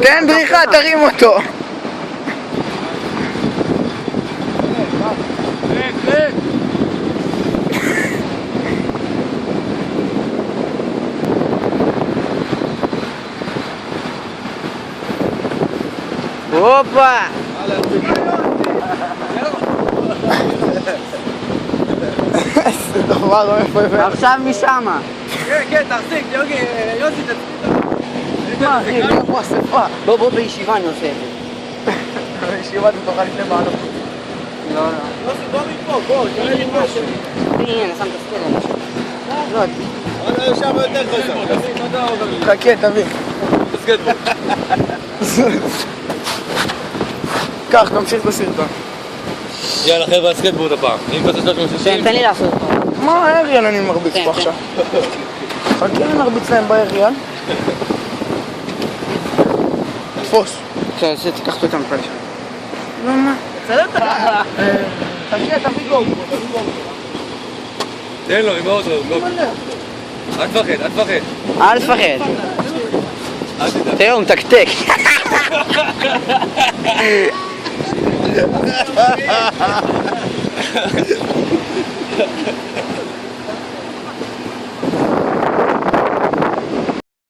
תן בריחה, תרים אותו. הופה! איזה דבר, לא איפה הבאנו. עכשיו משמה. כן, תחזיק, יוסי תצליח. מה אחי, נהיה פה אספה. בוא בישיבה אני עושה את זה. בישיבה אתה תוכל לפני מעלות. לא, לא. יוסי, בוא מפה, בוא, תראה לי משהו. הנה, אני שם את הסטלם. לא, וואלה, שם יותר חזק. חכה, תביא. בסקטבול. קח, תמשיך בסרטון. יאללה חבר'ה, סקטבורד הפעם. אם אתה 360... תן לי לעשות פה. מה אריאל אני מרביץ כן, פה כן. עכשיו? חכה, אני מרביץ להם באריאל. תפוס. תיקח אותו את המפל שלך. נו מה? חכה, תביא גו. תן לו, עם האוטו, אל תפחד, אל תפחד. אל תפחד. אל תדאג. תראה, הוא מתקתק.